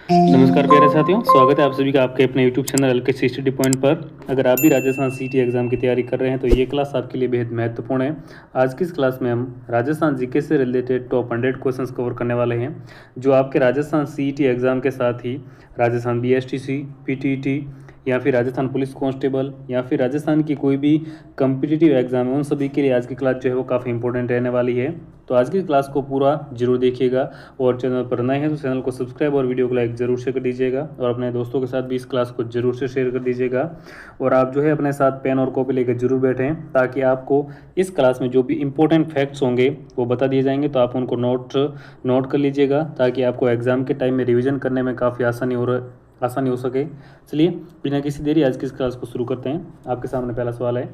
नमस्कार प्यारे साथियों, स्वागत है आप सभी का आपके अपने YouTube channel LK study point पर। अगर आप भी राजस्थान सीटी एग्जाम की तैयारी कर रहे हैं तो ये क्लास आपके लिए बेहद महत्वपूर्ण है। आज की इस क्लास में हम राजस्थान जीके से रिलेटेड टॉप 100 क्वेश्चंस कवर करने वाले हैं, जो आपके राजस्थान सीईटी एग्जाम के साथ ही राजस्थान बीएसटीसी, पीटीईटी या फिर राजस्थान पुलिस कांस्टेबल या फिर राजस्थान की कोई भी कम्पिटिटिव एग्जाम है, उन सभी के लिए आज की क्लास जो है वो काफ़ी इंपॉर्टेंट रहने वाली है। तो आज की क्लास को पूरा जरूर देखिएगा, और चैनल पर नए हैं तो चैनल को सब्सक्राइब और वीडियो को लाइक जरूर से कर दीजिएगा, और अपने दोस्तों के साथ भी इस क्लास को जरूर से शेयर कर दीजिएगा। और आप जो है अपने साथ पेन और कॉपी लेकर जरूर बैठें, ताकि आपको इस क्लास में जो भी इंपॉर्टेंट फैक्ट्स होंगे वो बता दिए जाएंगे, तो आप उनको नोट कर लीजिएगा, ताकि आपको एग्जाम के टाइम में रिविजन करने में काफ़ी आसानी हो सके। चलिए बिना किसी देरी आज की इस क्लास को शुरू करते हैं। आपके सामने पहला सवाल है,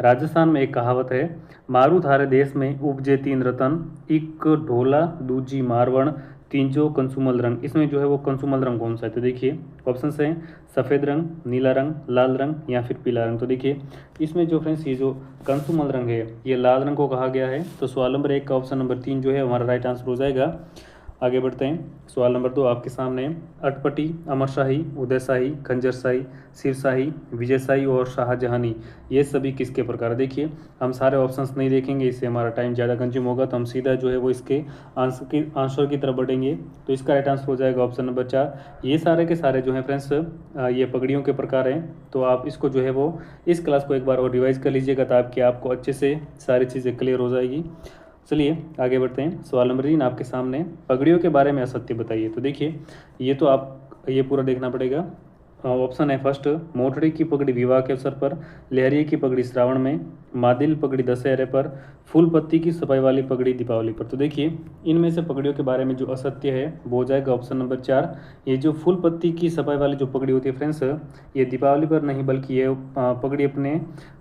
राजस्थान में एक कहावत है, मारू थारे देश में उपजे तीन रतन, एक ढोला दूजी मारवण तीनजो कंसुमल रंग। इसमें जो है वो कंसुमल रंग कौन सा है? तो देखिए ऑप्शन है सफ़ेद रंग, नीला रंग, लाल रंग या फिर पीला रंग। तो देखिए इसमें जो फ्रेंड्स ये जो कंसुमल रंग है ये लाल रंग को कहा गया है। तो सवाल नंबर 1 का ऑप्शन नंबर 3 जो है हमारा राइट आंसर हो जाएगा। आगे बढ़ते हैं, सवाल नंबर 2 आपके सामने, अटपटी, अमरशाही, उदयशाही, खंजरशाही, शिवशाही, विजयशाही और शाहजहानी ये सभी किसके प्रकार है? देखिए हम सारे ऑप्शंस नहीं देखेंगे, इससे हमारा टाइम ज़्यादा कंज्यूम होगा, तो हम सीधा जो है वो इसके आंसर की तरफ बढ़ेंगे। तो इसका राइट आंसर हो जाएगा ऑप्शन नंबर 4। ये सारे के सारे जो हैं फ्रेंड्स ये पगड़ियों के प्रकार हैं। तो आप इसको जो है वो इस क्लास को एक बार और रिवाइज कर लीजिएगा, ताकि आपको अच्छे से सारी चीज़ें क्लियर हो जाएगी। चलिए आगे बढ़ते हैं, सवाल नंबर 3 आपके सामने, पगड़ियों के बारे में असत्य बताइए। तो देखिए ये तो आप ये पूरा देखना पड़ेगा। ऑप्शन है फर्स्ट, मोटड़ी की पगड़ी विवाह के अवसर पर, लहरिये की पगड़ी श्रावण में, मादिल पगड़ी दशहरे पर, फूल पत्ती की सफाई वाली पगड़ी दीपावली पर। तो देखिए इनमें से पगड़ियों के बारे में जो असत्य है वो हो जाएगा ऑप्शन नंबर 4। ये जो फूल पत्ती की सफाई वाली जो पगड़ी होती है फ्रेंड्स, ये दीपावली पर नहीं बल्कि ये पगड़ी अपने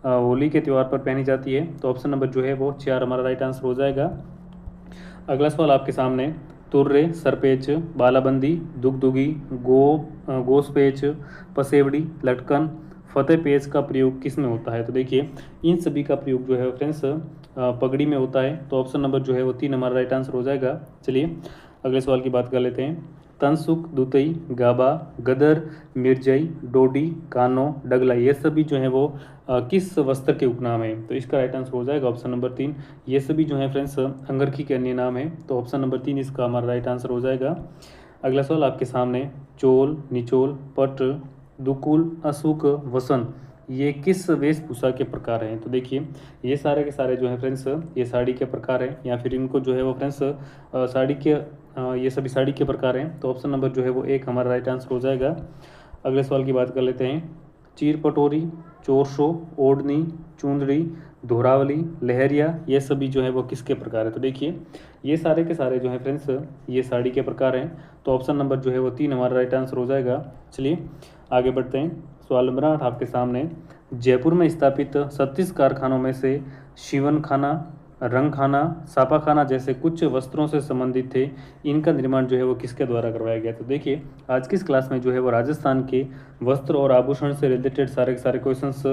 होली के त्यौहार पर पहनी जाती है। तो ऑप्शन नंबर जो है वो 4 हमारा राइट आंसर हो जाएगा। अगला सवाल आपके सामने, तुर्रे, सरपेच, बालाबंदी, दुगदुगी, गोसपेच, पसेवड़ी, लटकन, फतेह पेच का प्रयोग किस में होता है? तो देखिए इन सभी का प्रयोग जो है फ्रेंड्स पगड़ी में होता है। तो ऑप्शन नंबर जो है वो 3 हमारा राइट आंसर हो जाएगा। चलिए अगले सवाल की बात कर लेते हैं, तनसुख, दुतई, गाबा, गदर, मिर्जई, डोडी, कानो, डगला ये सभी जो है वो किस वस्त्र के उपनाम है? तो इसका राइट आंसर हो जाएगा ऑप्शन नंबर 3। ये सभी जो है फ्रेंड्स अंगरखी के अन्य नाम है। तो ऑप्शन नंबर 3 इसका हमारा राइट आंसर हो जाएगा। अगला सवाल आपके सामने, चोल, निचोल, पट, दुकुल, अशुक, वसन ये किस वेशभूषा के प्रकार हैं? तो देखिए ये सारे के सारे जो है फ्रेंड्स ये साड़ी के प्रकार हैं, या फिर इनको जो है वो फ्रेंड्स साड़ी के ये सभी साड़ी के प्रकार हैं। तो ऑप्शन नंबर जो है वो 1 हमारा राइट आंसर हो जाएगा। अगले सवाल की बात कर लेते हैं, चीर पटोरी, चोरशो, ओढ़नी, चूंदड़ी, धोरावली, लहरिया ये सभी जो है वो किसके प्रकार है? तो देखिए ये सारे के सारे जो है फ्रेंड्स ये साड़ी के प्रकार हैं। तो ऑप्शन नंबर जो है वो 3 हमारा राइट आंसर हो जाएगा। चलिए आगे बढ़ते हैं, सवाल नंबर 8 आपके सामने, जयपुर में स्थापित 36 कारखानों में से शिवन खाना, रंग खाना, छापा खाना जैसे कुछ वस्त्रों से संबंधित थे, इनका निर्माण जो है वो किसके द्वारा करवाया गया? तो देखिए आज की इस क्लास में जो है वो राजस्थान के वस्त्र और आभूषण से रिलेटेड सारे के सारे क्वेश्चंस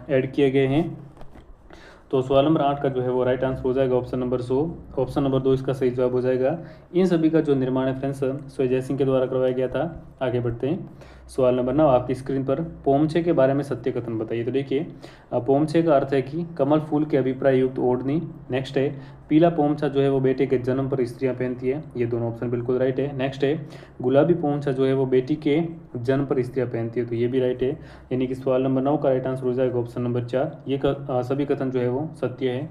ऐड किए गए हैं। तो सवाल नंबर 8 का जो है वो राइट आंसर हो जाएगा ऑप्शन नंबर 100। ऑप्शन नंबर 2 इसका सही जवाब हो जाएगा। इन सभी का जो निर्माण है फ्रेंड्स स्वजय जय सिंह के द्वारा करवाया गया था। आगे बढ़ते हैं, सवाल नंबर 9 आपकी स्क्रीन पर, पोमछे के बारे में सत्य कथन बताइए। तो देखिए पोमछे का अर्थ है कि कमल फूल के अभिप्राय युक्त ओढ़नी। नेक्स्ट है, पीला पोमछा जो है वो बेटे के जन्म पर स्त्रियां पहनती है। ये दोनों ऑप्शन बिल्कुल राइट है। नेक्स्ट है, गुलाबी पोमछा जो है वो बेटी के जन्म पर स्त्रियां पहनती है। तो ये भी राइट है, यानी कि सवाल नंबर 9 का राइट आंसर हो जाएगा ऑप्शन नंबर 4। ये सभी कथन जो है वो सत्य है।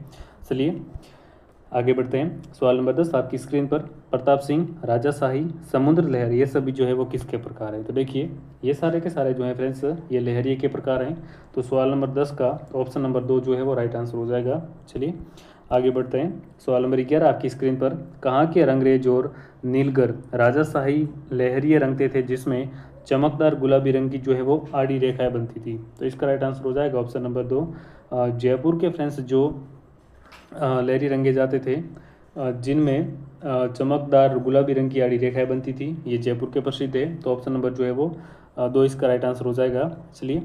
चलिए आगे बढ़ते हैं, सवाल नंबर 10 आपकी स्क्रीन पर, प्रताप सिंह, राजाशाही, समुद्र लहर ये सभी जो है वो किसके प्रकार है? तो देखिए ये सारे के सारे जो है फ्रेंड्स ये लहरिये के प्रकार हैं। तो सवाल नंबर 10 का ऑप्शन नंबर 2 जो है वो राइट आंसर हो जाएगा। चलिए आगे बढ़ते हैं, सवाल नंबर 11 आपकी स्क्रीन पर, कहाँ के रंगरेज और नीलगर राजाशाही लहरिये रंगते थे जिसमें चमकदार गुलाबी रंग की जो है वो आड़ी रेखाएं बनती थी? तो इसका राइट आंसर हो जाएगा ऑप्शन नंबर 2। जयपुर के फ्रेंड्स जो लहरी रंगे जाते थे जिनमें चमकदार गुलाबी रंग की आड़ी रेखाएं बनती थी, ये जयपुर के प्रसिद्ध है। तो ऑप्शन नंबर जो है वो 2 इसका राइट आंसर हो जाएगा। चलिए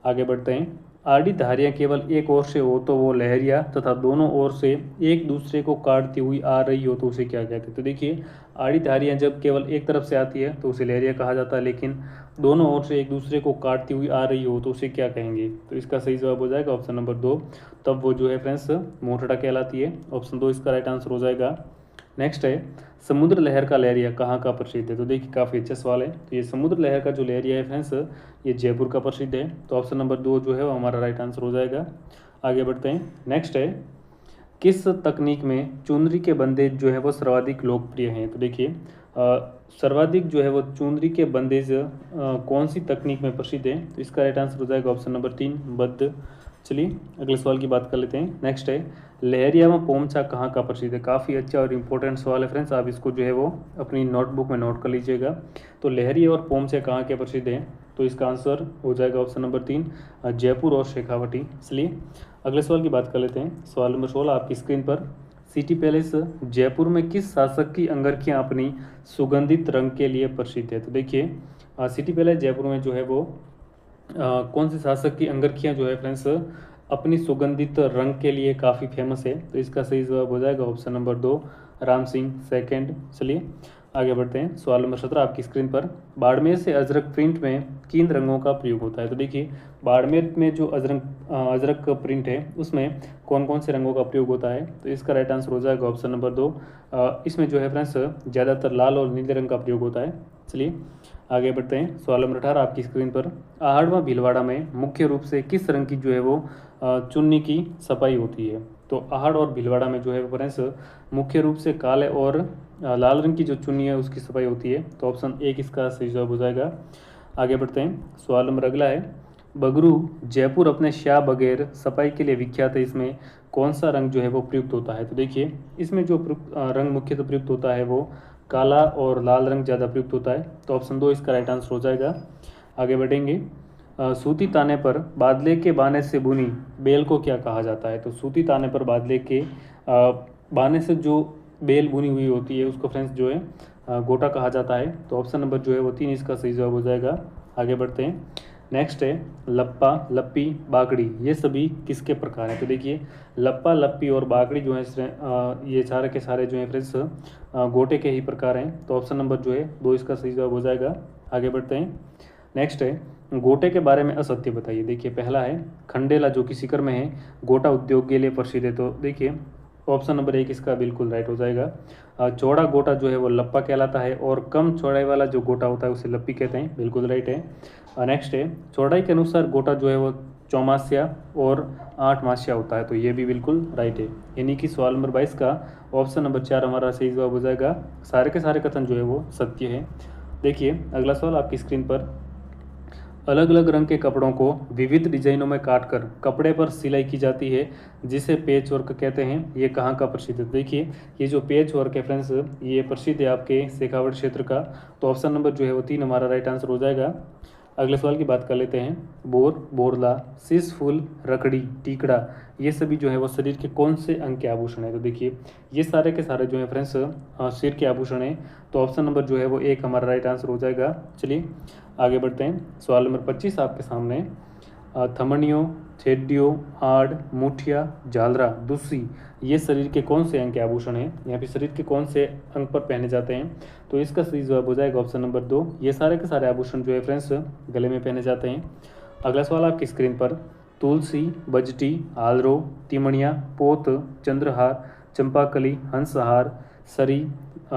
आगे बढ़ते हैं, आड़ी धारियाँ केवल एक ओर से हो तो वो लहरिया, तथा दोनों ओर से एक दूसरे को काटती हुई आ रही हो तो उसे क्या कहते हैं। तो देखिए आड़ी धारियाँ जब केवल एक तरफ से आती है तो उसे लहरिया कहा जाता है, लेकिन दोनों ओर से एक दूसरे को काटती हुई आ रही हो तो उसे क्या कहेंगे। तो इसका सही जवाब हो जाएगा ऑप्शन नंबर 2, तब वो जो है फ्रेंड्स मोटड़ा कहलाती है। ऑप्शन 2 इसका राइट आंसर हो जाएगा। नेक्स्ट है समुद्र लहर का लहरिया कहाँ का प्रसिद्ध है। तो देखिए काफ़ी अच्छा सवाल है। तो ये समुद्र लहर का जो लहरिया है फ्रेंड्स ये जयपुर का प्रसिद्ध है। तो ऑप्शन नंबर 2 जो है वो हमारा राइट आंसर हो जाएगा। आगे बढ़ते हैं। नेक्स्ट है किस तकनीक में चुनरी के बंदेज जो है वो सर्वाधिक लोकप्रिय हैं। तो देखिए सर्वाधिक जो है वो चुनरी के बंदेज कौन सी तकनीक में प्रसिद्ध है। तो इसका राइट आंसर हो जाएगा ऑप्शन नंबर 3 बद्ध। चलिए अगले सवाल की बात कर लेते हैं। नेक्स्ट है लहरिया व पोमचा कहाँ का प्रसिद्ध है। काफ़ी अच्छा और इम्पोर्टेंट सवाल है फ्रेंड्स, आप इसको जो है वो अपनी नोटबुक में नोट कर लीजिएगा। तो लहरिया और पोमचा कहाँ के प्रसिद्ध हैं। तो इसका आंसर हो जाएगा ऑप्शन नंबर 3 जयपुर और शेखावटी। इसलिए अगले सवाल की बात कर लेते हैं। सवाल नंबर 16 आपकी स्क्रीन पर। सिटी पैलेस जयपुर में किस शासक की अंगरखियाँ अपनी सुगंधित रंग के लिए प्रसिद्ध है। तो देखिए सिटी पैलेस जयपुर में जो है वो कौन से शासक की अंगरखियाँ जो है फ्रेंड्स अपनी सुगंधित रंग के लिए काफ़ी फेमस है। तो इसका सही जवाब हो जाएगा option number 2 Ram Singh second. चलिए आगे बढ़ते हैं। सवाल नंबर 17 आपकी स्क्रीन पर। बाड़मेर से अजरक प्रिंट में किन रंगों का प्रयोग होता है। तो देखिए बाड़मेर में जो अजरक प्रिंट है उसमें कौन कौन से रंगों का प्रयोग होता है। तो इसका राइट आंसर हो जाएगा ऑप्शन नंबर 2। इसमें जो है फ्रेंड्स ज़्यादातर लाल और नीले रंग का प्रयोग होता है। चलिए आगे बढ़ते हैं। सवाल नंबर 18 आपकी स्क्रीन पर। आहड़ व भीलवाड़ा में मुख्य रूप से किस रंग की जो है वो चुन्नी की सफाई होती है। तो आहड़ और भीलवाड़ा में जो है वो फ्रेंड्स मुख्य रूप से काले और लाल रंग की जो चुन्नी है उसकी सफाई होती है। तो ऑप्शन 1 इसका सही जवाब हो जाएगा। आगे बढ़ते हैं। सवाल नंबर अगला है बगरू जयपुर अपने श्या बगैर सफाई के लिए विख्यात है, इसमें कौन सा रंग जो है वो प्रयुक्त होता है। तो देखिए इसमें जो रंग मुख्यतः प्रयुक्त होता है वो काला और लाल रंग ज़्यादा प्रयुक्त होता है। तो ऑप्शन 2 इसका राइट आंसर हो जाएगा। आगे बढ़ेंगे। सूती ताने पर बादले के बाने से बुनी बेल को क्या कहा जाता है। तो सूती ताने पर बादले के बाने से जो बेल बुनी हुई होती है उसको फ्रेंड्स जो है गोटा कहा जाता है। तो ऑप्शन नंबर जो है वो 3 इसका सही जवाब हो जाएगा। आगे बढ़ते हैं। नेक्स्ट है लप्पा लप्पी बाकड़ी ये सभी किसके प्रकार हैं। तो देखिए लप्पा लप्पी और बाकड़ी जो है ये सारे के सारे जो है फ्रेंड्स गोटे के ही प्रकार हैं। तो ऑप्शन नंबर जो है 2 इसका सही जवाब हो जाएगा। आगे बढ़ते हैं। नेक्स्ट है गोटे के बारे में असत्य बताइए। देखिए पहला है खंडेला जो कि सीकर में है गोटा उद्योग के लिए प्रसिद्ध है। तो देखिए ऑप्शन नंबर 1 इसका बिल्कुल राइट हो जाएगा। चौड़ा गोटा जो है वो लप्पा कहलाता है और कम चौड़ाई वाला जो गोटा होता है उसे लप्पी कहते हैं, बिल्कुल राइट है। नेक्स्ट है चौड़ाई के अनुसार गोटा जो है वो चौमासिया और 8 मासिया होता है। तो ये भी बिल्कुल राइट है। यानी कि सवाल नंबर 22 का ऑप्शन नंबर 4 हमारा सही जवाब हो जाएगा। सारे के सारे कथन जो है वो सत्य है। देखिए अगला सवाल आपकी स्क्रीन पर। अलग अलग रंग के कपड़ों को विविध डिजाइनों में काटकर कपड़े पर सिलाई की जाती है जिसे पेच वर्क कहते हैं, ये कहाँ का प्रसिद्ध है। देखिए ये जो पेच वर्क है फ्रेंड्स ये प्रसिद्ध है आपके शेखावट क्षेत्र का। तो ऑप्शन नंबर जो है वो 3 हमारा राइट आंसर हो जाएगा। अगले सवाल की बात कर लेते हैं। बोर बोरला शीश फूल रकड़ी टीकड़ा ये सभी जो है वो शरीर के कौन से अंग के आभूषण है। तो देखिए ये सारे के सारे जो है फ्रेंड्स सिर के आभूषण है। तो ऑप्शन नंबर जो है वो 1 हमारा राइट आंसर हो जाएगा। चलिए आगे बढ़ते हैं। सवाल नंबर 25 आपके सामने। थमनियों छेडियों हाड़ मुठिया झालरा दूसी ये शरीर के कौन से अंग के आभूषण हैं, यहाँ पे शरीर के कौन से अंग पर पहने जाते हैं। तो इसका सही जवाब हो जाएगा ऑप्शन नंबर 2। ये सारे के सारे आभूषण जो है फ्रेंड्स गले में पहने जाते हैं। अगला सवाल आपकी स्क्रीन पर। तुलसी बजटी आलरो तिमणिया पोत चंद्रहार चंपाकली हंसहार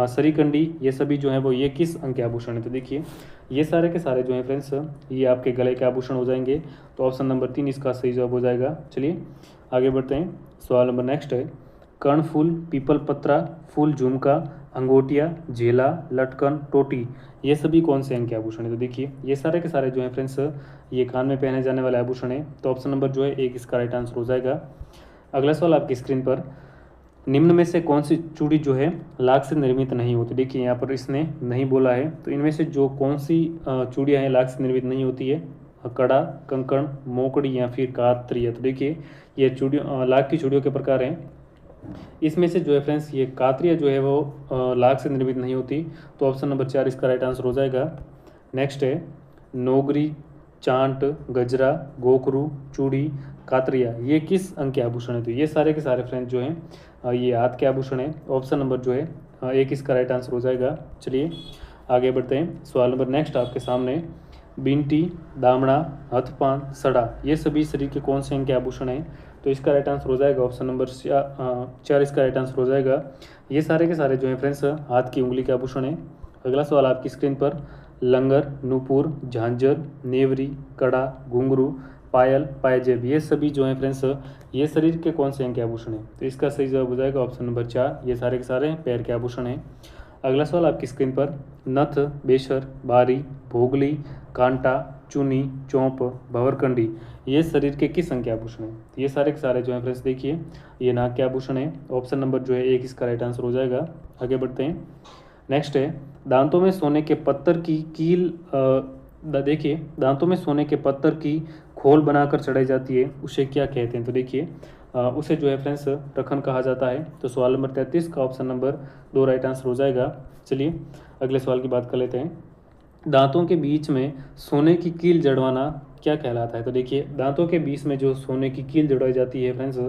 सरीकंडी ये सभी जो है वो ये किस अंग के आभूषण है। तो देखिए ये सारे के सारे जो हैं फ्रेंड्स ये आपके गले के आभूषण हो जाएंगे। तो ऑप्शन नंबर 3 इसका सही जवाब हो जाएगा। चलिए आगे बढ़ते हैं। सवाल नंबर नेक्स्ट है। कर्णफूल पीपल पत्रा फूल झुमका अंगोटिया झेला लटकन टोटी ये सभी कौन से अंग के आभूषण है। तो देखिए ये सारे के सारे जो हैं फ्रेंड्स ये कान में पहने जाने वाले आभूषण है। तो ऑप्शन नंबर जो है 1 इसका राइट आंसर हो जाएगा। अगला सवाल आपकी स्क्रीन पर। निम्न में से कौन सी चूड़ी जो है लाख से निर्मित नहीं होती। देखिए यहाँ पर इसने नहीं बोला है। तो इनमें से जो कौन सी चूड़ियाँ हैं लाख से निर्मित नहीं होती है। कड़ा कंकण मोकड़ी या फिर कात्रिया। तो देखिए ये चूड़ियों लाख की चूड़ियों के प्रकार हैं। इसमें से जो है फ्रेंड्स ये कात्रिया जो है वो लाख से निर्मित नहीं होती। तो ऑप्शन नंबर 4 इसका राइट आंसर हो जाएगा। नेक्स्ट है नोगरी चांट, गजरा, गोखरू, चूड़ी, कातरिया, ये किस अंग के आभूषण है? तो ये सारे के सारे फ्रेंड्स जो हैं ये हाथ के आभूषण है। ऑप्शन नंबर जो है एक इसका राइट आंसर हो जाएगा। चलिए आगे बढ़ते हैं। सवाल नंबर नेक्स्ट आपके सामने, बींटी, दामड़ा, हथपान, सड़ा, ये सभी शरीर के कौन से अंग के आभूषण हैं? तो इसका राइट आंसर हो जाएगा ऑप्शन नंबर 4 इसका राइट आंसर हो जाएगा। ये सारे के सारे जो हैं फ्रेंड्स हाथ की उंगली के आभूषण हैं। अगला सवाल आपकी स्क्रीन पर, लंगर, नूपुर, झांझर, नेवरी, कड़ा, घुंघरू, पायल, पायजेब, ये सभी जो हैं फ्रेंड्स ये शरीर के कौन से अंग के आभूषण हैं? तो इसका सही जवाब हो जाएगा ऑप्शन नंबर 4, ये सारे के सारे पैर के आभूषण हैं। अगला सवाल आपकी स्क्रीन पर, नथ, बेशर, बारी, भोगली, कांटा, चुनी, चौंप, भंवरकंडी, ये शरीर के किस अंग के आभूषण हैं? तो ये सारे के सारे जो हैं फ्रेंड्स देखिए ये नाक के आभूषण है। ऑप्शन नंबर जो है 1 इसका राइट आंसर हो जाएगा। आगे बढ़ते हैं। नेक्स्ट है, दांतों में सोने के पत्थर की कील, देखिए दांतों में सोने के पत्थर की खोल बनाकर चढ़ाई जाती है, उसे क्या कहते हैं? तो देखिए उसे जो है फ्रेंड्स रखन कहा जाता है। तो सवाल नंबर 33 का ऑप्शन नंबर 2 राइट आंसर हो जाएगा। चलिए अगले सवाल की बात कर लेते हैं। दांतों के बीच में सोने की कील जड़वाना क्या कहलाता है? तो देखिए दांतों के बीच में जो सोने की कील जड़वाई जाती है फ्रेंड्स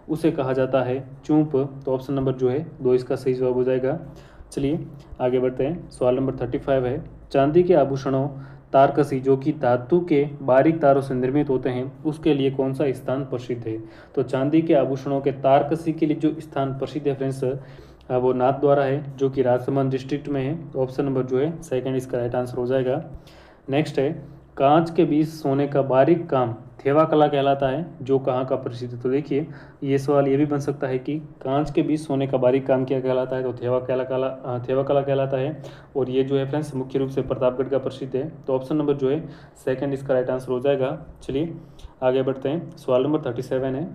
उसे कहा जाता है चूंप। तो ऑप्शन नंबर जो है 2 इसका सही जवाब हो जाएगा। चलिए आगे बढ़ते हैं। सवाल नंबर 35 है, चांदी के आभूषणों तारकसी जो कि धातु के बारीक तारों से निर्मित होते हैं उसके लिए कौन सा स्थान प्रसिद्ध है? तो चांदी के आभूषणों के तारकसी के लिए जो स्थान प्रसिद्ध है फ्रेंड्स वो नाथद्वारा है जो कि राजसमंद डिस्ट्रिक्ट में है। ऑप्शन नंबर जो है 2 इसका राइट आंसर हो जाएगा। नेक्स्ट है, कांच के बीच सोने का बारीक काम थेवा कला कहलाता है, जो कहाँ का प्रसिद्ध है? तो देखिए ये सवाल ये भी बन सकता है कि कांच के बीच सोने का बारीक काम क्या कहलाता है? तो थेवा कला कहलाता है। और ये जो है फ्रेंड्स मुख्य रूप से प्रतापगढ़ का प्रसिद्ध है। तो ऑप्शन नंबर जो है 2 इसका राइट आंसर हो जाएगा। चलिए आगे बढ़ते हैं। सवाल नंबर 37 है,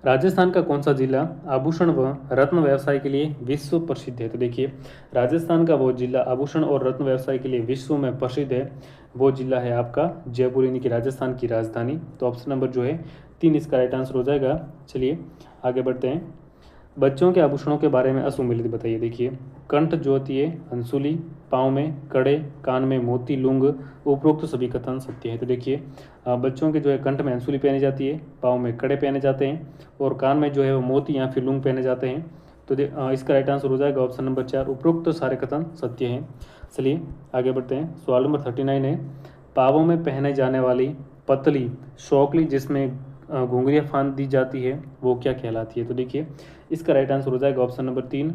राजस्थान का कौन सा जिला आभूषण व रत्न व्यवसाय के लिए विश्व प्रसिद्ध है? तो देखिए राजस्थान का वो जिला आभूषण और रत्न व्यवसाय के लिए विश्व में प्रसिद्ध है, वो जिला है आपका जयपुर, यानी कि राजस्थान की राजधानी। तो ऑप्शन नंबर जो है 3 इसका राइट आंसर हो जाएगा। चलिए आगे बढ़ते हैं। बच्चों के आभूषणों के बारे में असुमेलित बताइए। देखिए कंठ ज्योतिए, हंसुली, पाँव में कड़े, कान में मोती, लुंग, उपरोक्त सभी कथन सत्य है। तो देखिए बच्चों के जो है कंठ में हंसुली पहनी जाती है, पाँव में कड़े पहने जाते हैं और कान में जो है वो मोती या फिर लुंग पहने जाते हैं। तो इसका राइट आंसर हो जाएगा ऑप्शन नंबर 4, उपरोक्त सारे कथन सत्य हैं। चलिए आगे बढ़ते हैं। सवाल नंबर 39 है, पाँवों में पहने जाने वाली पतली शौकली जिसमें घुंघरियाँ फांद दी जाती है वो क्या कहलाती है? तो देखिए इसका राइट आंसर हो जाएगा ऑप्शन नंबर 3,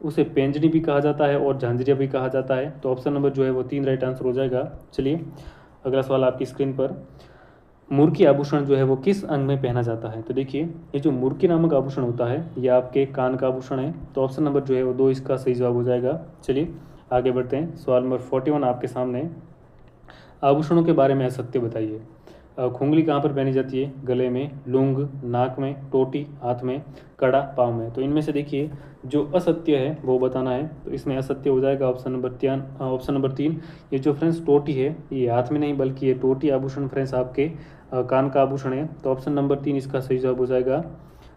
उसे पेंजनी भी कहा जाता है और झांझरिया भी कहा जाता है। तो ऑप्शन नंबर जो है वो 3 राइट आंसर हो जाएगा। चलिए अगला सवाल आपकी स्क्रीन पर, मुर्की आभूषण जो है वो किस अंग में पहना जाता है? तो देखिए ये जो मुर्की नामक आभूषण होता है ये आपके कान का आभूषण है। तो ऑप्शन नंबर जो है वो 2 इसका सही जवाब हो जाएगा। चलिए आगे बढ़ते हैं। सवाल नंबर 41 आपके सामने, आभूषणों के बारे में असत्य बताइए। खुंगली कहाँ पर पहनी जाती है? गले में, लुंग, नाक में, टोटी, हाथ में, कड़ा, पाँव में। तो इनमें से देखिए जो असत्य है वो बताना है। तो इसमें असत्य हो जाएगा ऑप्शन नंबर 3। ये जो फ्रेंड्स टोटी है ये हाथ में नहीं बल्कि ये टोटी आभूषण फ्रेंड्स आपके कान का आभूषण है। तो ऑप्शन नंबर 3 इसका सही जवाब हो जाएगा।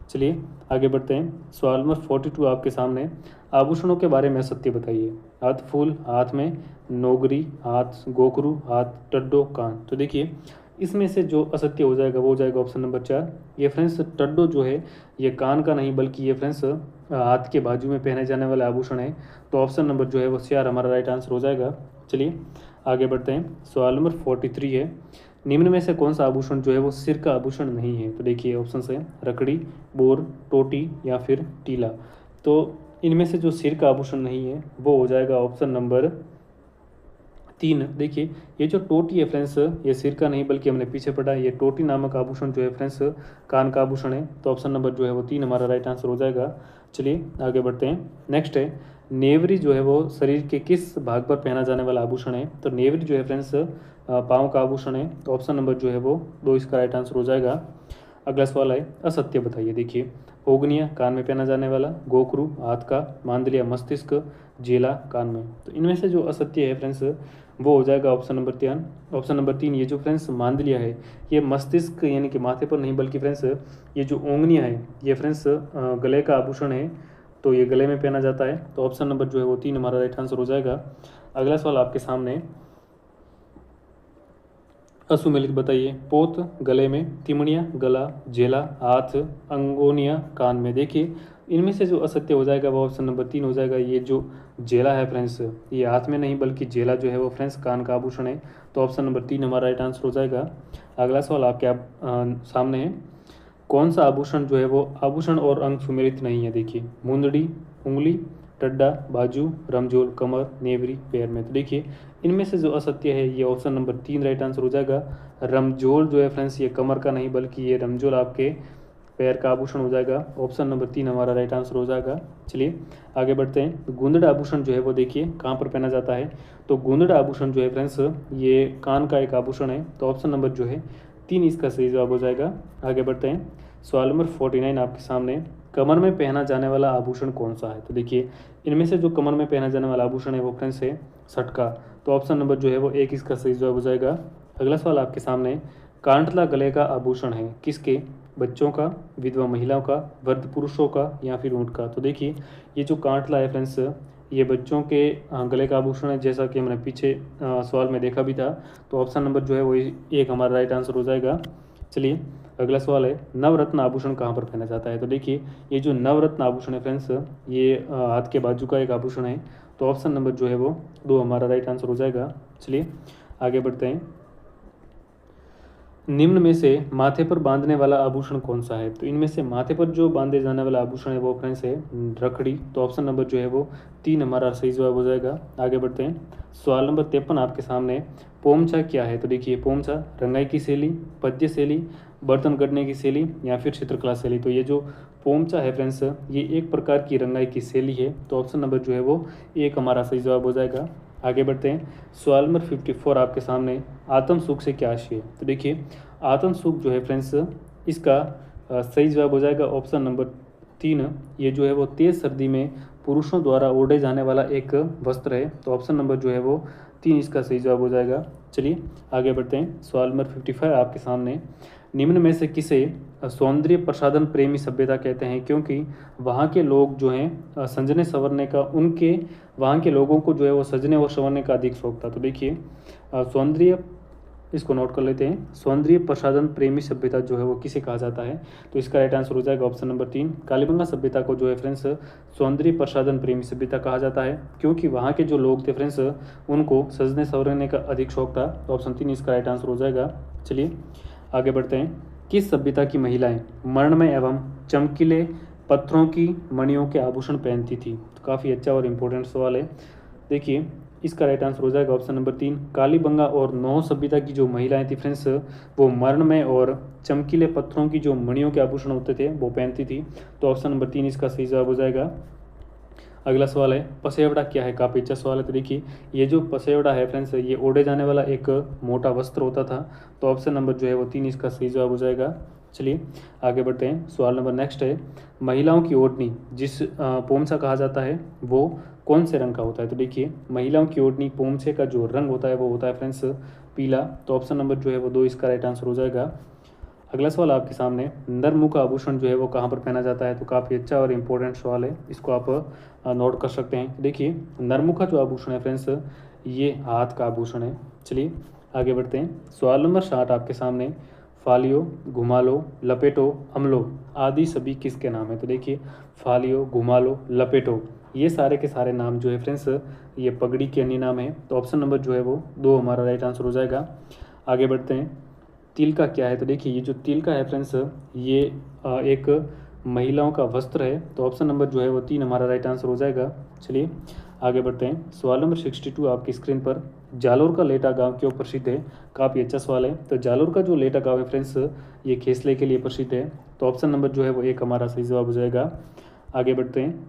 चलिए आगे बढ़ते हैं। सवाल नंबर 42 आपके सामने, आभूषणों के बारे में असत्य बताइए। हाथ फूल, हाथ में नोगरी, हाथ गोखरू, हाथ टड्डो, कान। तो देखिए इसमें से जो असत्य हो जाएगा वो हो जाएगा ऑप्शन नंबर 4। ये फ्रेंड्स टड्डो जो है ये कान का नहीं बल्कि ये फ्रेंड्स हाथ के बाजू में पहने जाने वाला आभूषण है। तो ऑप्शन नंबर जो है वो 4 हमारा राइट आंसर हो जाएगा। चलिए आगे बढ़ते हैं। सवाल नंबर 43 है, निम्न में से कौन सा आभूषण जो है वो सिर का आभूषण नहीं है? तो देखिए ऑप्शन है रकड़ी, बोर, टोटी या फिर टीला। तो इनमें से जो सिर का आभूषण नहीं है वो हो जाएगा ऑप्शन नंबर 3। देखिए ये जो टोटी है फ्रेंड्स ये सिर का नहीं बल्कि हमने पीछे पढ़ा ये टोटी नामक आभूषण जो है फ्रेंड्स कान का आभूषण है। तो ऑप्शन नंबर जो है वो 3 हमारा राइट आंसर हो जाएगा। चलिए आगे बढ़ते हैं। नेक्स्ट है, नेवरी जो है वो शरीर के किस भाग पर पहना जाने वाला आभूषण है? तो नेवरी जो है फ्रेंड्स पाँव का आभूषण है। तो ऑप्शन नंबर जो है वो 2 इसका राइट आंसर हो जाएगा। अगला सवाल है, असत्य बताइए। देखिए ओगनिया कान में पहना जाने वाला, गोखरू हाथ का, मांदलिया मस्तिष्क, जेला कान में। तो इनमें से जो असत्य है फ्रेंड्स वो हो जाएगा ऑप्शन नंबर 3। ये जो फ्रेंड्स मांदलिया है ये मस्तिष्क यानी कि माथे पर नहीं बल्कि फ्रेंड्स ये जो ओंगनिया है ये फ्रेंड्स गले का आभूषण है। तो ये गले में पहना जाता है। तो ऑप्शन नंबर जो है वो 3 हमारा राइट आंसर हो जाएगा। अगला सवाल आपके सामने, असुमेलित बताइए। पोत गले में, तिमड़िया गला, झेला हाथ, अंगोनिया कान में। देखिए इनमें से जो असत्य हो जाएगा वो ऑप्शन नंबर 3 हो जाएगा। ये जो झेला है फ्रेंड्स, ये हाथ में नहीं बल्कि झेला जो है वो फ्रेंड्स कान का आभूषण है। तो ऑप्शन नंबर 3 हमारा राइट आंसर हो जाएगा। अगला सवाल आपके सामने है। कौन सा आभूषण जो है वो आभूषण और अंग सुमेलित नहीं है? देखिए मुंदड़ी, उंगली, टड्डा, बाजू, रमजोल, कमर, नेवरी, पैर में। तो देखिए इनमें से जो असत्य है ये ऑप्शन नंबर 3 राइट आंसर हो जाएगा। रमजोल जो है फ्रेंड्स ये कमर का नहीं बल्कि ये रमजोल आपके पैर का आभूषण हो जाएगा। ऑप्शन नंबर 3 हमारा राइट आंसर हो जाएगा। चलिए आगे बढ़ते हैं। गुंदड़ आभूषण जो है वो देखिए कहाँ पर पहना जाता है? तो गुंदड़ आभूषण जो है फ्रेंड्स ये कान का एक आभूषण है। तो ऑप्शन नंबर जो है 3 इसका सही जवाब हो जाएगा। आगे बढ़ते हैं। सवाल नंबर 49 आपके सामने। कमर में पहना जाने वाला आभूषण कौन सा है? तो देखिए इनमें से जो कमर में पहना जाने वाला आभूषण है वो फ्रेंड्स है सटका। तो ऑप्शन नंबर जो है वो 1 इसका सही जवाब हो जाएगा। अगला सवाल आपके सामने। कांटला गले का आभूषण है किसके? बच्चों का, विधवा महिलाओं का, वृद्ध पुरुषों का या फिर ऊँट का? तो देखिए ये जो कांटला है फ्रेंड्स ये बच्चों के गले का आभूषण है, जैसा कि हमने पीछे सवाल में देखा भी था। तो ऑप्शन नंबर जो है वो 1 हमारा राइट आंसर हो जाएगा। चलिए अगला सवाल है। नवरत्न आभूषण कहाँ पर पहना जाता है? तो देखिए ये जो नवरत्न आभूषण है फ्रेंड्स ये हाथ के बाजू का एक आभूषण है। तो ऑप्शन नंबर जो है वो 2 हमारा राइट आंसर हो जाएगा। चलिए आगे बढ़ते हैं। निम्न में से माथे पर बांधने वाला आभूषण कौन सा है? तो इनमें से माथे पर जो बांधे जाने वाला आभूषण है वो फ्रेंड्स है रखड़ी। तो ऑप्शन नंबर जो है वो 3 हमारा सही जवाब हो जाएगा। आगे बढ़ते हैं। सवाल नंबर 53 आपके सामने। पोमचा क्या है? तो देखिए पोमचा रंगाई की शैली, पद्य शैली, बर्तन गढ़ने की शैली या फिर चित्रकला शैली? तो ये जो पोमचा है फ्रेंड्स ये एक प्रकार की रंगाई की शैली है। तो ऑप्शन नंबर जो है वो 1 हमारा सही जवाब हो जाएगा। आगे बढ़ते हैं। सवाल नंबर 54 आपके सामने। आत्म सुख से क्या आशय है? तो देखिए आत्म सुख जो है फ्रेंड्स इसका सही जवाब हो जाएगा ऑप्शन नंबर 3। ये जो है वो तेज़ सर्दी में पुरुषों द्वारा ओढ़े जाने वाला एक वस्त्र है। तो ऑप्शन नंबर जो है वो 3 इसका सही जवाब हो जाएगा। चलिए आगे बढ़ते हैं। सवाल नंबर 55 आपके सामने। निम्न में से किसे सौंदर्य प्रसाधन प्रेमी सभ्यता कहते हैं? क्योंकि वहाँ के लोग जो हैं सजने संवरने का उनके वहाँ के लोगों को जो है वो सजने और संवरने का अधिक शौक था। तो देखिए सौंदर्य, इसको नोट कर लेते हैं। सौंदर्य प्रसाधन प्रेमी सभ्यता जो है वो किसे कहा जाता है? तो इसका राइट आंसर हो जाएगा ऑप्शन नंबर 3। कालीबंगा सभ्यता को जो है फ्रेंड्स सौंदर्य प्रसाधन प्रेमी सभ्यता कहा जाता है क्योंकि वहाँ के जो लोग थे फ्रेंड्स उनको सजने संवरने का अधिक शौक था। तो ऑप्शन 3 इसका राइट आंसर हो जाएगा। चलिए आगे बढ़ते हैं। किस सभ्यता की महिलाएं मरणमय एवं चमकीले पत्थरों की मणियों के आभूषण पहनती थी? तो काफ़ी अच्छा और इम्पोर्टेंट सवाल है। देखिए इसका राइट आंसर हो जाएगा ऑप्शन नंबर 3। कालीबंगा और नौह सभ्यता की जो महिलाएं थी फ्रेंड्स वो मरणमय और चमकीले पत्थरों की जो मणियों के आभूषण होते थे वो पहनती थी। तो ऑप्शन नंबर 3 इसका सही जवाब हो जाएगा। अगला सवाल है। पसेवड़ा क्या है? काफ़ी अच्छा सवाल है। तो देखिए ये जो पसेवड़ा है फ्रेंड्स ये ओढ़े जाने वाला एक मोटा वस्त्र होता था। तो ऑप्शन नंबर जो है वो 3 इसका सही जवाब हो जाएगा। चलिए आगे बढ़ते हैं। सवाल नंबर नेक्स्ट है। महिलाओं की ओढ़नी जिस पोमसा कहा जाता है वो कौन से रंग का होता है? तो देखिए महिलाओं की ओढ़नी पोमसे का जो रंग होता है वो होता है फ्रेंड्स पीला। तो ऑप्शन नंबर जो है वो 2 इसका राइट आंसर हो जाएगा। अगला सवाल आपके सामने। नरमुख आभूषण जो है वो कहाँ पर पहना जाता है? तो काफ़ी अच्छा और इम्पोर्टेंट सवाल है, इसको आप नोट कर सकते हैं। देखिए नरमुखा जो आभूषण है फ्रेंड्स ये हाथ का आभूषण है। चलिए आगे बढ़ते हैं। सवाल नंबर 60 आपके सामने। फालियो, घुमालो, लपेटो, अमलो आदि सभी किसके नाम है? तो देखिए फालियो, घुमालो, लपेटो ये सारे के सारे नाम जो है फ्रेंड्स ये पगड़ी के अन्य नाम है। तो ऑप्शन नंबर जो है वो 2 हमारा राइट आंसर हो जाएगा। आगे बढ़ते हैं। तिल का क्या है? तो देखिए ये जो तिल का है फ्रेंड्स ये एक महिलाओं का वस्त्र है। तो ऑप्शन नंबर जो है वो 3 हमारा राइट आंसर हो जाएगा। चलिए आगे बढ़ते हैं। सवाल नंबर 62 आपकी स्क्रीन पर। जालोर का लेटा गांव क्यों प्रसिद्ध है? काफ़ी अच्छा सवाल है। तो जालोर का जो लेटा गांव है फ्रेंड्स ये खेसले के लिए प्रसिद्ध है। तो ऑप्शन नंबर जो है वो 1 हमारा सही जवाब हो जाएगा। आगे बढ़ते हैं।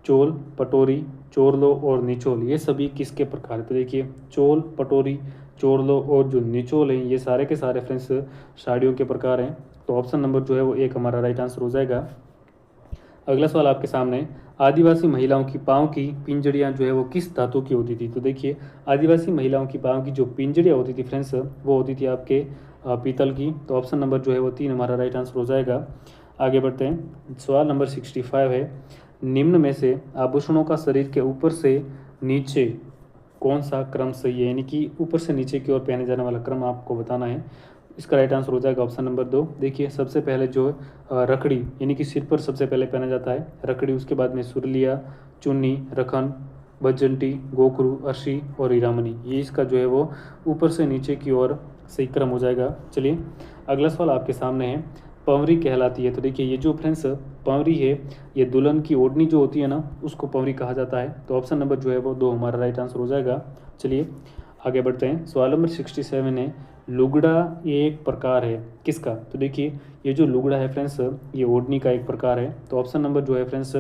चोल, पटोरी, चोरलो और निचोल ये सभी किसके प्रकार? तो देखिए चोल, पटोरी, चोरलो और जो निचोल हैं ये सारे के सारे फ्रेंड्स साड़ियों के प्रकार हैं। तो ऑप्शन नंबर जो है वो 1 हमारा राइट आंसर हो जाएगा। अगला सवाल आपके सामने। आदिवासी महिलाओं की पाँव की पिंजड़ियाँ जो है वो किस धातु की होती थी? तो देखिए आदिवासी महिलाओं की पाँव की जो पिंजड़ियाँ होती थी फ्रेंड्स वो होती थी आपके पीतल की। तो ऑप्शन नंबर जो है वो 3 हमारा राइट आंसर हो जाएगा। आगे बढ़ते हैं। सवाल नंबर 65 है। निम्न में से आभूषणों का शरीर के ऊपर से नीचे कौन सा क्रम सही है, यानी कि ऊपर से नीचे की ओर पहने जाने वाला क्रम आपको बताना है। इसका राइट आंसर हो जाएगा ऑप्शन नंबर 2। देखिए सबसे पहले जो रखड़ी यानी कि सिर पर सबसे पहले पहना जाता है रखड़ी, उसके बाद में सुरलिया, चुन्नी, रखन, बजंटी, गोखरू, अर्शी और हीरामणि, ये इसका जो है वो ऊपर से नीचे की ओर सही क्रम हो जाएगा। चलिए अगला सवाल आपके सामने है, पंवरी कहलाती है। तो देखिए ये जो फ्रेंड्स पंवरी है, ये दुल्हन की ओढ़नी जो होती है ना, उसको पंवरी कहा जाता है। तो ऑप्शन नंबर जो है वो 2 हमारा राइट आंसर हो जाएगा। चलिए आगे बढ़ते हैं। सवाल नंबर 67 है, लुगड़ा ये एक प्रकार है किसका। तो देखिए ये जो लुगड़ा है फ्रेंड्स, ये ओढ़नी का एक प्रकार है। तो ऑप्शन नंबर जो है फ्रेंड्स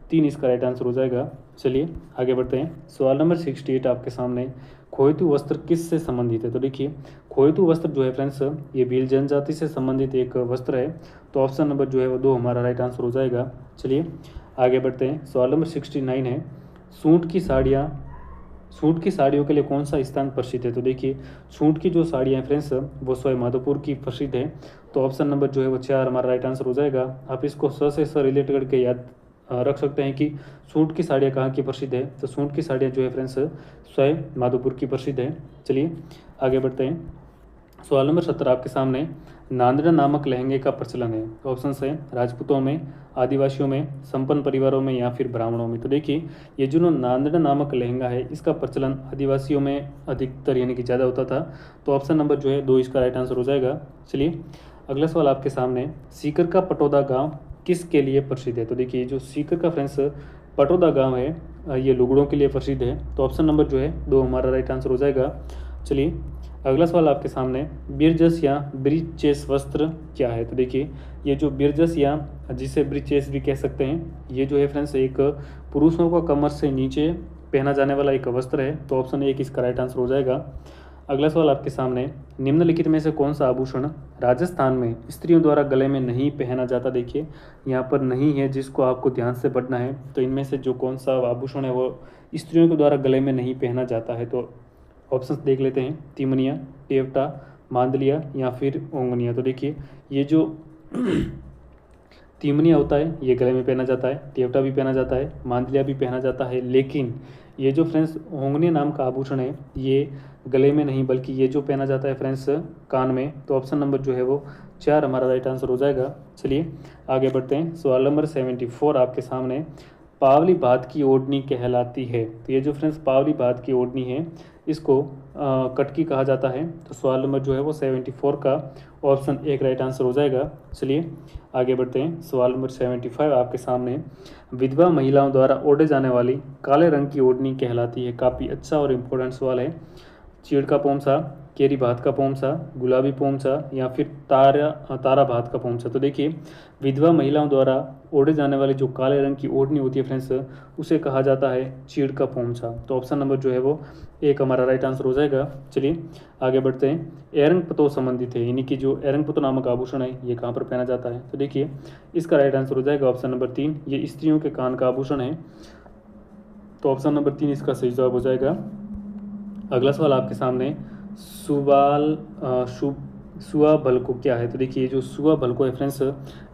3 इसका राइट आंसर हो जाएगा। चलिए आगे बढ़ते हैं। सवाल नंबर 68 आपके सामने, खोयतू वस्त्र किससे संबंधित है। तो देखिए खोयतू वस्त्र जो है फ्रेंड्स, ये भील जनजाति से संबंधित एक वस्त्र है। तो ऑप्शन नंबर जो है वो 2 हमारा राइट आंसर हो जाएगा। चलिए आगे बढ़ते हैं। सवाल नंबर 69 है, सूट की साड़ियों के लिए कौन सा स्थान प्रसिद्ध है। तो देखिए सूट की जो साड़ियाँ हैं फ्रेंड्स, वो सवाई माधोपुर की प्रसिद्ध है। तो ऑप्शन नंबर जो है वो 4 हमारा राइट आंसर हो जाएगा। आप इसको से रिलेट करके याद रख सकते हैं कि सूट की साड़ियाँ कहाँ की प्रसिद्ध है। तो सूट की साड़ियाँ जो है फ्रेंड्स स्वयं माधोपुर की प्रसिद्ध है। चलिए आगे बढ़ते हैं। सवाल नंबर 17 आपके सामने, नांदड़ा नामक लहंगे का प्रचलन है। तो ऑप्शन है राजपूतों में, आदिवासियों में, संपन्न परिवारों में या फिर ब्राह्मणों में। तो देखिए ये जो नांदड़ा नामक लहंगा है, इसका प्रचलन आदिवासियों में अधिकतर यानी कि ज़्यादा होता था। तो ऑप्शन नंबर जो है 2 इसका राइट आंसर हो जाएगा। चलिए अगला सवाल आपके सामने, सीकर का पटौदा गाँव किसके लिए प्रसिद्ध है। तो देखिए जो सीकर का फ्रेंड्स पटौदा गाँव है, ये लुगड़ों के लिए प्रसिद्ध है। तो ऑप्शन नंबर जो है 2 हमारा राइट आंसर हो जाएगा। चलिए अगला सवाल आपके सामने, बिरजस या ब्रीचेस वस्त्र क्या है। तो देखिए ये जो बिरजस या जिसे ब्रीचेस भी कह सकते हैं, ये जो है फ्रेंड्स एक पुरुषों का कमर से नीचे पहना जाने वाला एक वस्त्र है। तो ऑप्शन 1 इसका राइट आंसर हो जाएगा। अगला सवाल आपके सामने, निम्नलिखित में से कौन सा आभूषण राजस्थान में स्त्रियों द्वारा गले में नहीं पहना जाता। देखिए यहाँ पर नहीं है, जिसको आपको ध्यान से पढ़ना है। तो इनमें से जो कौन सा आभूषण है वो स्त्रियों के द्वारा गले में नहीं पहना जाता है। तो ऑप्शंस देख लेते हैं, तिमनिया, टेवटा, मांदलिया या फिर ओंगनिया। तो देखिए ये जो तिमनिया होता है ये गले में पहना जाता है, टेवटा भी पहना जाता है, मांदलिया भी पहना जाता है, लेकिन ये जो फ्रेंड्स ओंगनिया नाम का आभूषण है, ये गले में नहीं बल्कि ये जो पहना जाता है फ्रेंड्स कान में। तो ऑप्शन नंबर जो है वो 4 हमारा राइट आंसर हो जाएगा। चलिए आगे बढ़ते हैं। सवाल नंबर 74 आपके सामने, पावली भात की ओढ़नी कहलाती है। तो ये जो फ्रेंड्स पावली भात की ओढ़नी है, इसको कटकी कहा जाता है। तो सवाल नंबर जो है वो 74 का ऑप्शन 1 राइट आंसर हो जाएगा। चलिए आगे बढ़ते हैं। सवाल नंबर 75 आपके सामने, विधवा महिलाओं द्वारा ओढ़े जाने वाली काले रंग की ओढ़नी कहलाती है। काफ़ी अच्छा और इम्पोर्टेंट सवाल है। चीड़ का पोमसा, केरी भात का पोमसा, गुलाबी पोमसा या फिर तारा भात का पोमसा। तो देखिए विधवा महिलाओं द्वारा ओढ़े जाने वाली जो काले रंग की ओढ़नी होती है फ्रेंड्स, उसे कहा जाता है चीड़ का पोमसा। तो ऑप्शन नंबर जो है वो 1 हमारा राइट आंसर हो जाएगा। चलिए आगे बढ़ते हैं। एरंग पतो संबंधित है, यानी कि जो एरंग पतो नामक आभूषण है ये कहाँ पर पहना जाता है। तो देखिए इसका राइट आंसर हो जाएगा ऑप्शन नंबर 3, ये स्त्रियों के कान का आभूषण है। तो ऑप्शन नंबर 3 इसका सही जवाब हो जाएगा। अगला सवाल आपके सामने, सुआ भलको क्या है। तो देखिए जो सुआ भलको है फ्रेंड्स,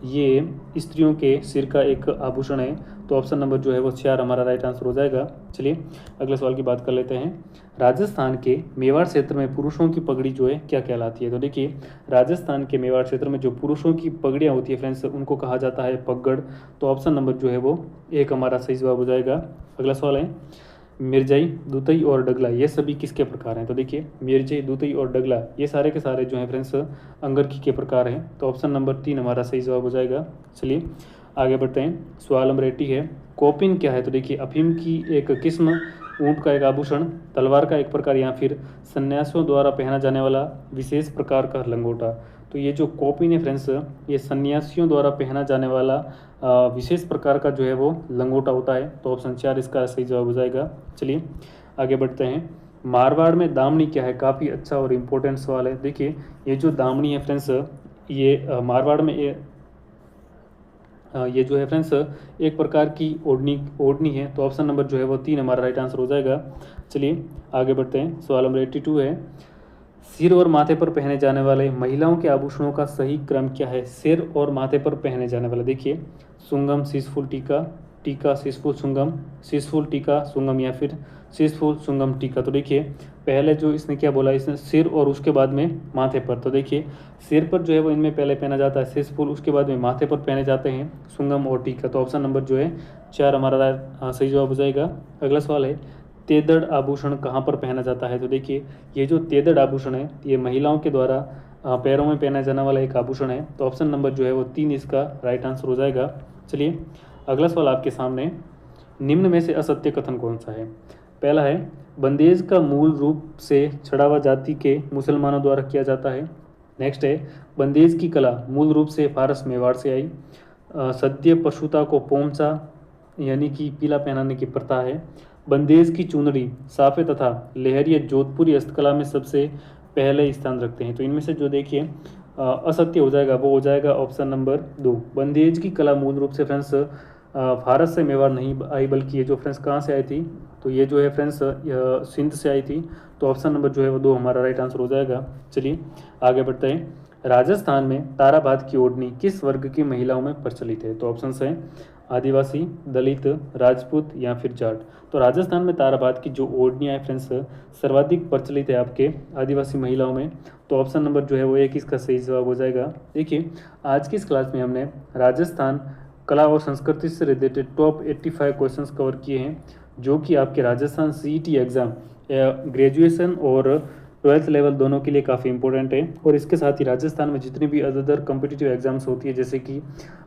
ये स्त्रियों के सिर का एक आभूषण है। तो ऑप्शन नंबर जो है वो 4 हमारा राइट आंसर हो जाएगा। चलिए अगले सवाल की बात कर लेते हैं। राजस्थान के मेवाड़ क्षेत्र में पुरुषों की पगड़ी जो है क्या कहलाती है। तो देखिए राजस्थान के मेवाड़ क्षेत्र में जो पुरुषों की पगड़ियाँ होती है फ्रेंड्स, उनको कहा जाता है पगड़। तो ऑप्शन नंबर जो है वो 1 हमारा सही जवाब हो जाएगा। अगला सवाल है, मिर्जाई, दुतई और डगला ये सभी किसके प्रकार हैं। तो देखिए मिर्जाई, दुतई और डगला ये सारे के सारे जो हैं फ्रेंड्स अंगरखी के प्रकार हैं। तो ऑप्शन नंबर 3 हमारा सही जवाब हो जाएगा। चलिए आगे बढ़ते हैं। सवाल नंबर 80 है, कोपिन क्या है। तो देखिए अफीम की एक किस्म, ऊंट का एक आभूषण, तलवार का एक प्रकार या फिर सन्यासियों द्वारा पहना जाने वाला विशेष प्रकार का लंगोटा। तो ये जो कोपिन है फ्रेंड्स, ये सन्यासियों द्वारा पहना जाने वाला विशेष प्रकार का जो है वो लंगोटा होता है। तो ऑप्शन 4 इसका सही जवाब हो जाएगा। चलिए आगे बढ़ते हैं। मारवाड़ में दामनी क्या है, काफ़ी अच्छा और इम्पोर्टेंट सवाल है। देखिए ये जो दामनी है फ्रेंड्स, ये मारवाड़ में ये जो है फ्रेंड्स एक प्रकार की ओढ़नी है। तो ऑप्शन नंबर जो है वो 3 हमारा राइट आंसर हो जाएगा। चलिए आगे बढ़ते हैं। सवाल नंबर 82 है, सिर और माथे पर पहने जाने वाले महिलाओं के आभूषणों का सही क्रम क्या है। सिर और माथे पर पहने जाने वाला, देखिए सुंगम, शीशफुल टीका, टीका शीशफुल सुंगम, शीशफुल टीका सुंगम या फिर शीशफुल, सुंगम, टीका। तो देखिए पहले जो इसने क्या बोला, इसने सिर और उसके बाद में माथे पर। तो देखिए सिर पर जो है वो इनमें पहले पहना जाता है शीशफुल, उसके बाद में माथे पर पहने जाते हैं सुंगम और टीका। तो ऑप्शन नंबर जो है 4 हमारा सही जवाब हो जाएगा। अगला सवाल है तेदड़ आभूषण कहाँ पर पहना जाता है। तो देखिए ये जो तेदड़ आभूषण है ये महिलाओं के द्वारा पैरों में पहना जाने वाला एक आभूषण है। तो ऑप्शन नंबर जो है वो 3 इसका राइट आंसर हो जाएगा। चलिए अगला सवाल आपके सामने, निम्न में से असत्य कथन कौन सा है। पहला है बंदेज का मूल रूप से छड़ावा जाति के मुसलमानों द्वारा किया जाता है। नेक्स्ट है बंदेज की कला मूल रूप से फारस मेवाड़ से आई। सद्य पशुता को पोमचा यानी कि पीला पहनाने की प्रथा है। बंदेज की चुनरी साफे तथा लहरिया जोधपुरी हस्तकला में सबसे पहले स्थान रखते हैं। तो इनमें से जो देखिए असत्य हो जाएगा वो हो जाएगा ऑप्शन नंबर 2। बंदेज की कला मूल रूप से फ्रेंड्स भारत से मेवाड़ नहीं आई, बल्कि ये जो फ्रेंड्स कहाँ से आई थी, तो ये जो है फ्रेंड्स सिंध से आई थी। तो ऑप्शन नंबर जो है वो 2 हमारा राइट आंसर हो जाएगा। चलिए आगे बढ़ते हैं। राजस्थान में ताराबाद की ओढ़नी किस वर्ग की महिलाओं में प्रचलित है। तो ऑप्शन है आदिवासी, दलित, राजपूत या फिर जाट। तो राजस्थान में ताराबाद की जो ओढ़नियाँ है फ्रेंड्स सर्वाधिक प्रचलित है आपके आदिवासी महिलाओं में। तो ऑप्शन नंबर जो है वो 1 इसका सही जवाब हो जाएगा। देखिए आज की इस क्लास में हमने राजस्थान कला और संस्कृति से रिलेटेड टॉप 85 क्वेश्चंस कवर किए हैं, जो कि आपके राजस्थान सीईटी एग्ज़ाम ग्रेजुएशन और 12th लेवल दोनों के लिए काफ़ी इंपॉर्टेंट है। और इसके साथ ही राजस्थान में जितनी भी अदर कॉम्पिटिटिव एग्जाम्स होती है, जैसे कि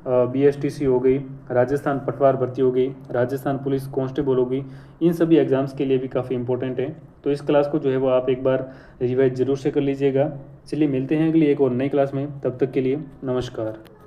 बीएसटीसी हो गई, राजस्थान पटवार भर्ती हो गई, राजस्थान पुलिस कांस्टेबल हो गई, इन सभी एग्जाम्स के लिए भी काफ़ी इंपॉर्टेंट है। तो इस क्लास को जो है वो आप एक बार रिवाइज जरूर से कर लीजिएगा। चलिए मिलते हैं अगली एक और नई क्लास में, तब तक के लिए नमस्कार।